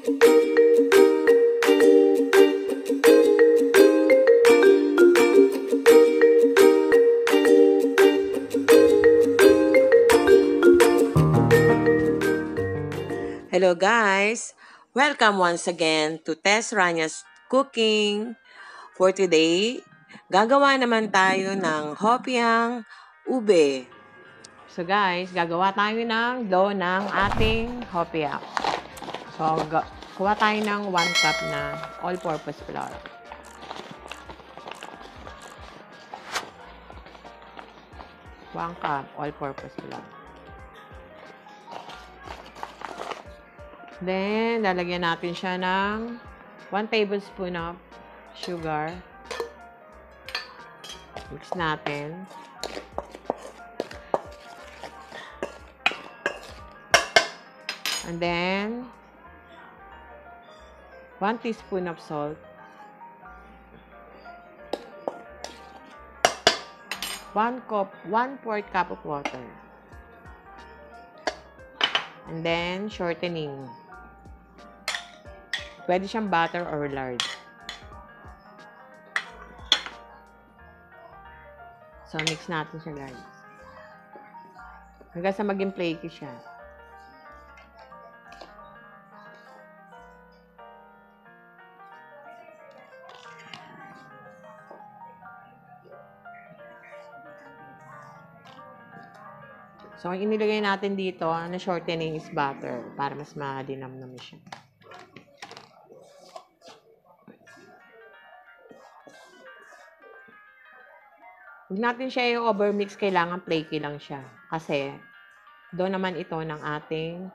Hello guys! Welcome once again to Tess Ranya's Cooking. For today, gagawa naman tayo ng hopiang ube. So guys, gagawa tayo ng dough ng ating hopia. So, kuha tayo ng 1 cup na all-purpose flour. One cup all-purpose flour. Then, lalagyan natin siya ng 1 tablespoon of sugar. Mix natin. And then, 1 teaspoon of salt. 1/4 cup of water. And then, shortening. Pwede siyang butter or lard. So, mix natin siya, guys. Hanggang sa maging flaky siya. So, ang inilagay natin dito na shortening is butter para mas madinamnam siya. Huwag natin siya yung overmix, kailangan flaky lang siya. Kasi, doon naman ito ng ating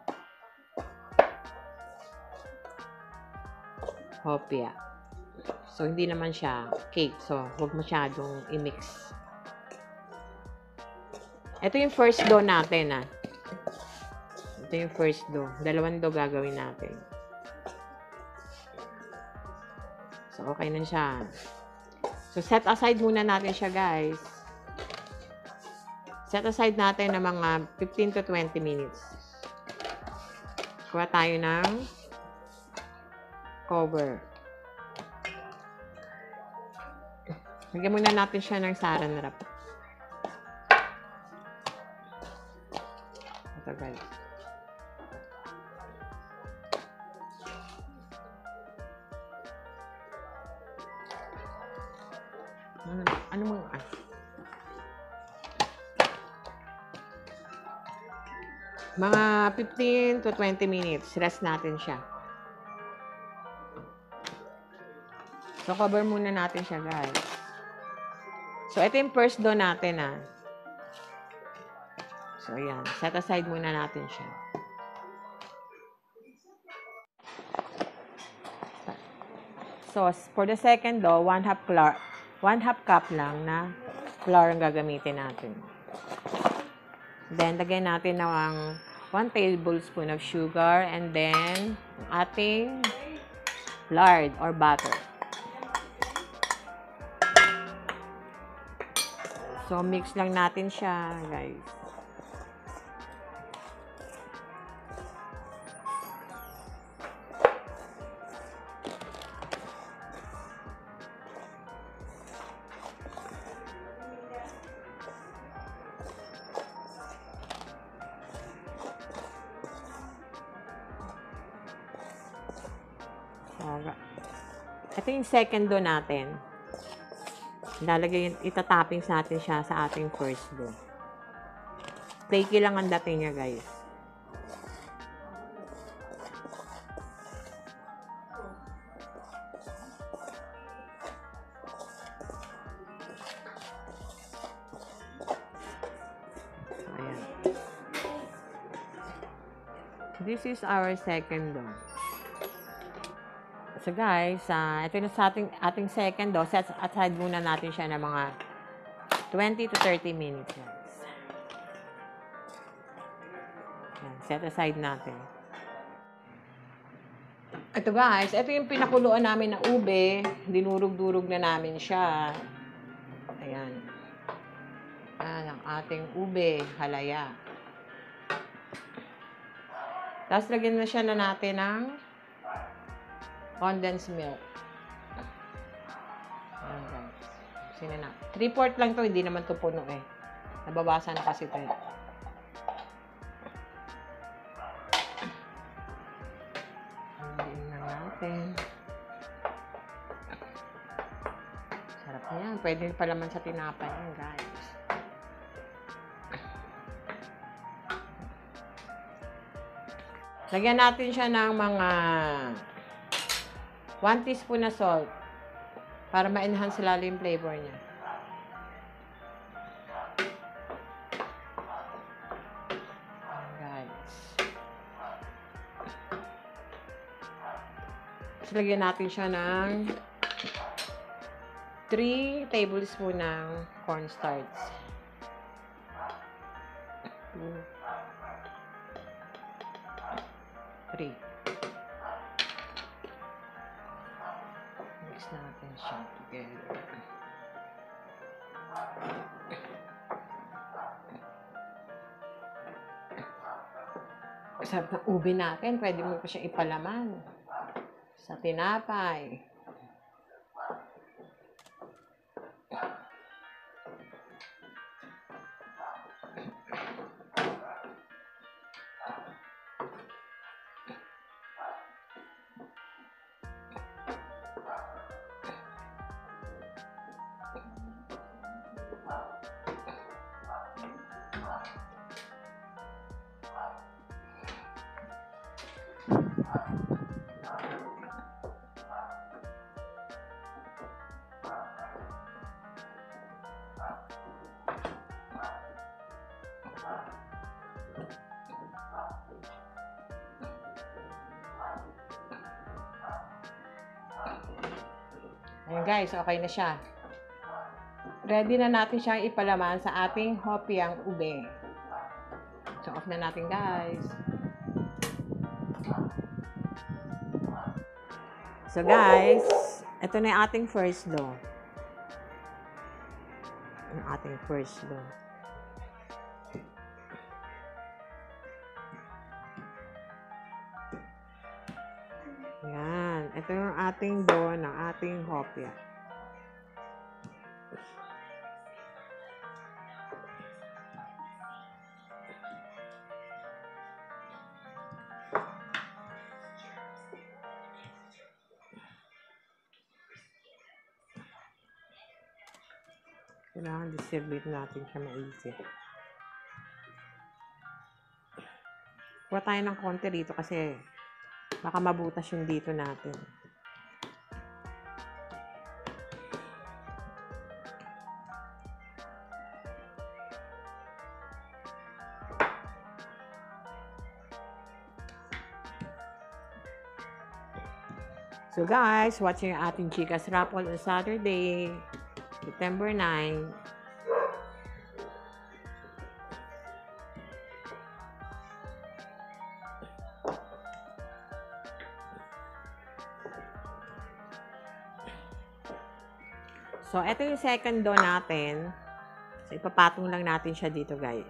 hopia. So, hindi naman siya cake. So, huwag masyadong i-mix. Ito yung first dough natin, Ito yung first dough. 2 dough gagawin natin. So, okay na siya. So, set aside muna natin siya, guys. Set aside natin ng mga 15 to 20 minutes. Kuha tayo ng cover. Lagyan muna natin siya ng saran wrap. Ito, guys. Ano mo? Mga 15 to 20 minutes. Rest natin siya. So, cover muna natin siya, guys. So, ito yung first dough natin, So, ayan. Set aside muna natin siya. So, for the second dough, 1/2 cup lang na flour ang gagamitin natin. Then, lagyan natin ng 1 tablespoon of sugar and then ating lard or butter. So, mix lang natin siya, guys. Ito yung second dough natin. Itatoppings natin siya sa ating first dough. Flaky lang ang dating niya, guys. Ayan. This is our second dough. So guys, ito na sa ating second dough. Set aside muna natin siya ng mga 20 to 30 minutes. Guys. Yan, set aside natin. Ito guys, ito yung pinakuluan namin na ube. Dinurog-durog na namin siya. Ayan. Ayan ang ating ube, halaya. Tapos lagyan na siya na natin ng condensed milk. Ayan guys. Sino na? 3/4 lang to, hindi naman to puno eh. Nabawasan na kasi ito eh. Hindi na natin. Sarap na yan. Pwede pa naman sa tinapay yan guys. Lagyan natin siya ng mga 1 teaspoon na salt para ma-enhance lalo yung flavor niya. Guys. So, lagyan natin siya ng 3 tablespoon ng cornstarch. 2, 3. Mix natin siya together. Sarap ng ube natin. Pwede mo pa siya ipalaman sa tinapay. Ayan guys, okay na siya. Ready na natin siyang ipalaman sa ating hopiang ube. So, off na natin guys. So guys, ito na yung ating first dough. Yung ating first dough. Yan. Ito yung ating dough ng ating hopia. Kailangan distribute natin siya maisip. Kuha tayo ng konti dito kasi baka mabutas yung dito natin. So guys, watching yung ating Chika's Raffle on Saturday, September 9. So, ito yung second dough natin. So, ipapatong lang natin siya dito, guys.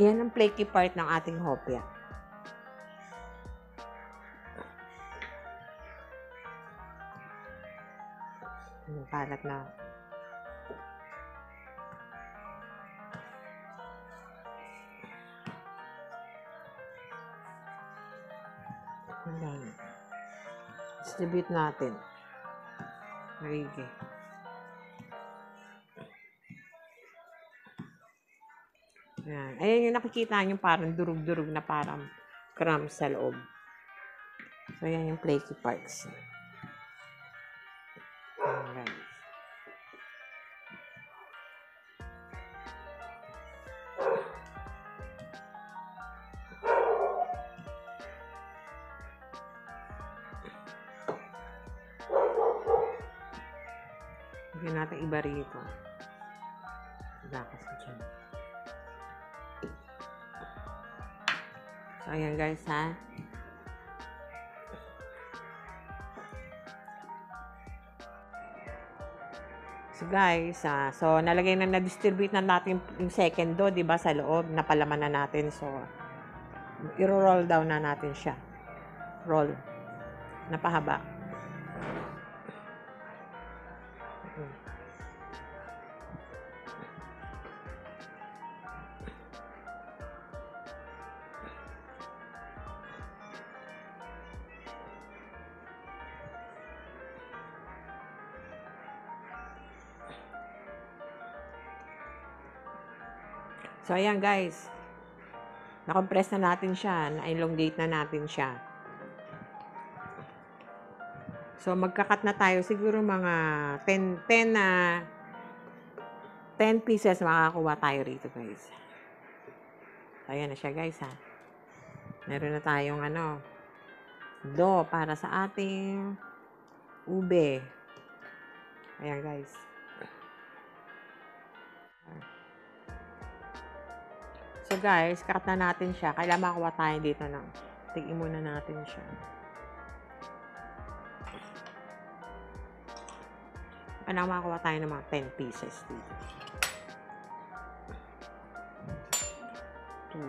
Yan ang flaky part ng ating hopia. Yung kalat na. Ayan. Distribute natin. Marigi. Ayan. Ayan yung nakikita nyo parang durug-durug na parang crumbs sa loob. So, ayan yung flaky parts. Ayan. Lagyan natin iba rito. Dakas ko dyan. So, ayan guys ha. So guys, so nalagay na-distribute na natin yung second dough, 'di ba, sa loob, napalaman na natin. So i-roll down na natin siya. Roll. Napahaba. So, ayan guys. Na-compress na natin siya. Na-elongate na natin siya. So, magkakat na tayo. Siguro mga 10 pieces makakakuha tayo rito guys. So, ayan na siya guys ha. Meron na tayong dough para sa ating ube. Ayan guys. So guys, cut na natin siya. Kailangan makuha tayo dito ng tigin muna natin siya. Kailangan makuha tayo ng mga 10 pieces dito. 2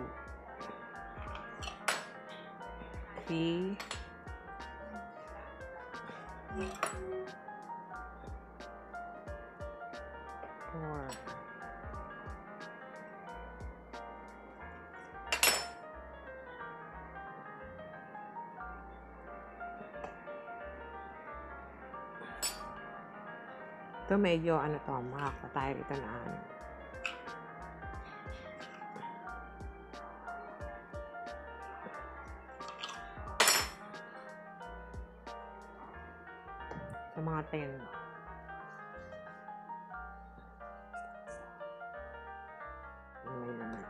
3 4 Ito medyo makakakuha tayo rito na sa mga 10. May naman.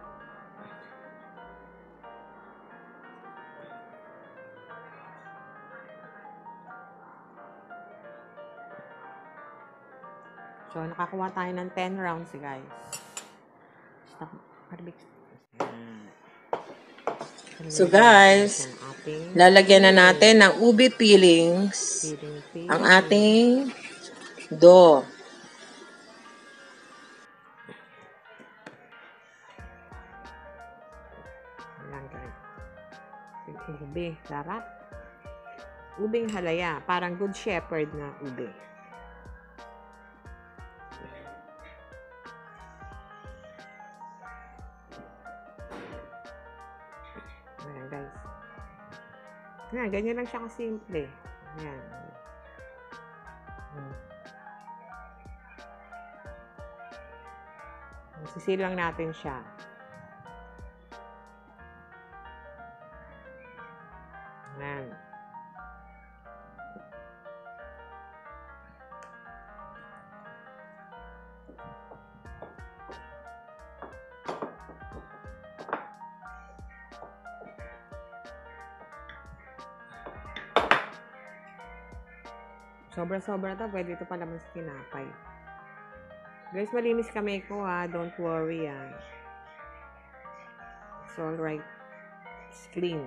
So, nakakuha tayo ng 10 rounds, guys. So, guys, lalagyan na natin ng ube peelings ang ating dough. Ayan, guys. Ube, sarap. Ubeng halaya. Parang Good Shepherd na ube. Ayan, guys. Ayan, ganyan lang siya kasimple. Ayan. Sisilang natin siya. Ayan. Sobra-sobra to. Pwede ito pala mas kinapay. Guys, malinis kamay ko ha. Don't worry ha. It's alright. It's clean.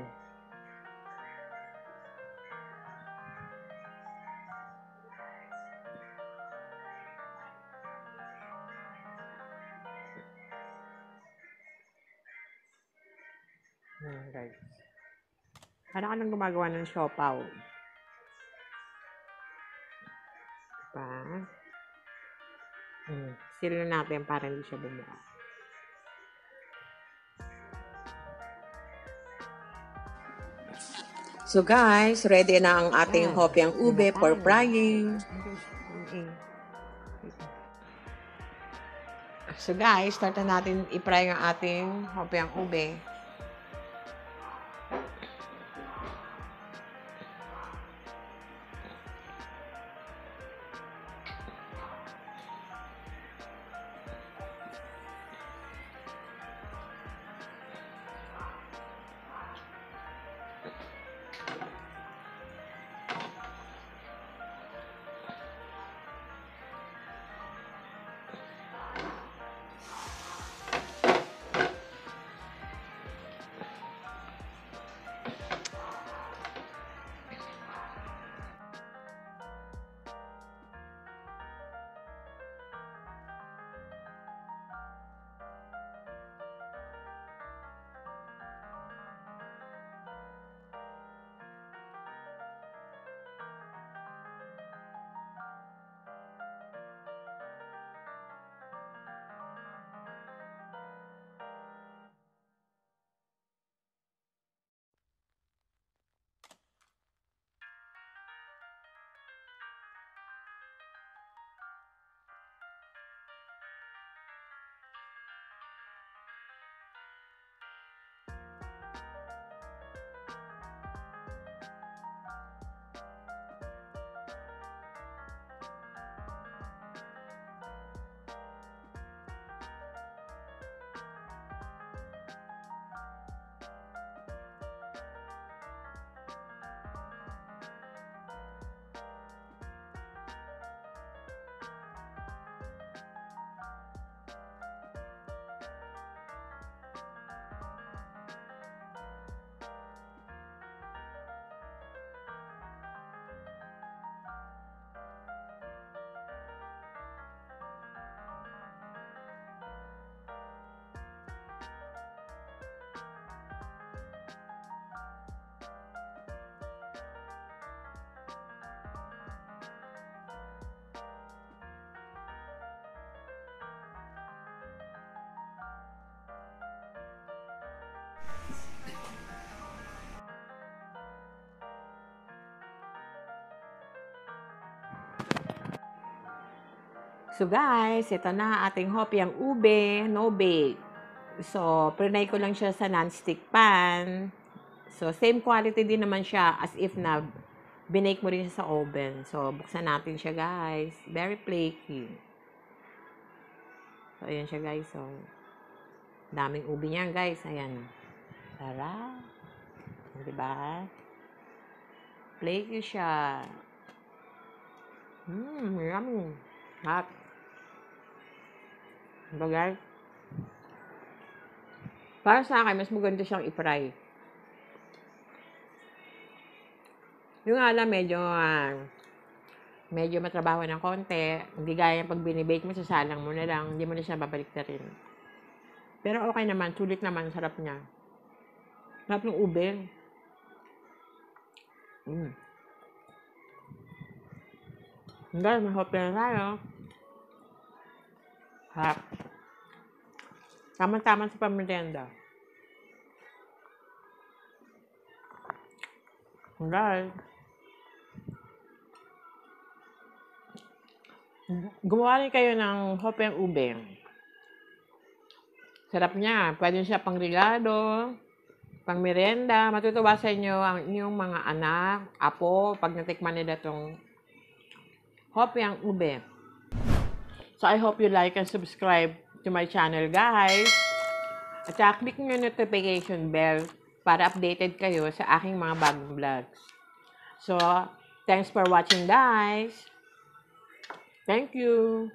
Guys. Para ka nang gumagawa ng siopaw. Sila natin para hindi siya bumuka. So guys, ready na ang ating hopyang ube for frying. So guys, start na natin i-fry ang ating hopyang ube. So guys, ito na ating hopyang ube, no bake. So, prinay ko lang siya sa non-stick pan. So, same quality din naman siya as if na binake mo rin siya sa oven. So, buksan natin siya guys. Very flaky. So, ayan siya guys. So, daming ube niya guys. Ayan. Tara. Diba? Flaky siya. Yummy. Hot. Diba guys? Para sa akin, mas maganda siyang i-fry. Yung alam, medyo matrabaho ng konti. Hindi gaya pag binibake mo, sasalang mo na lang. Hindi mo na siya babalik na rin. Pero okay naman. Sulit naman. Sarap niya. Sarap ng ube. Guys, mahopya na tayo. Harap. Tama-tama sa pamerienda. Guys, gumawa rin kayo ng hopyang ube. Sarap niya. Pwede siya pang regalo, pang merienda. Matutuwa sa inyo ang inyong mga anak, apo, pag natikman nila itong hopyang ube. So, I hope you like and subscribe to my channel, guys. At saka click nyo yung notification bell para updated kayo sa aking mga bagong vlogs. So, thanks for watching, guys. Thank you.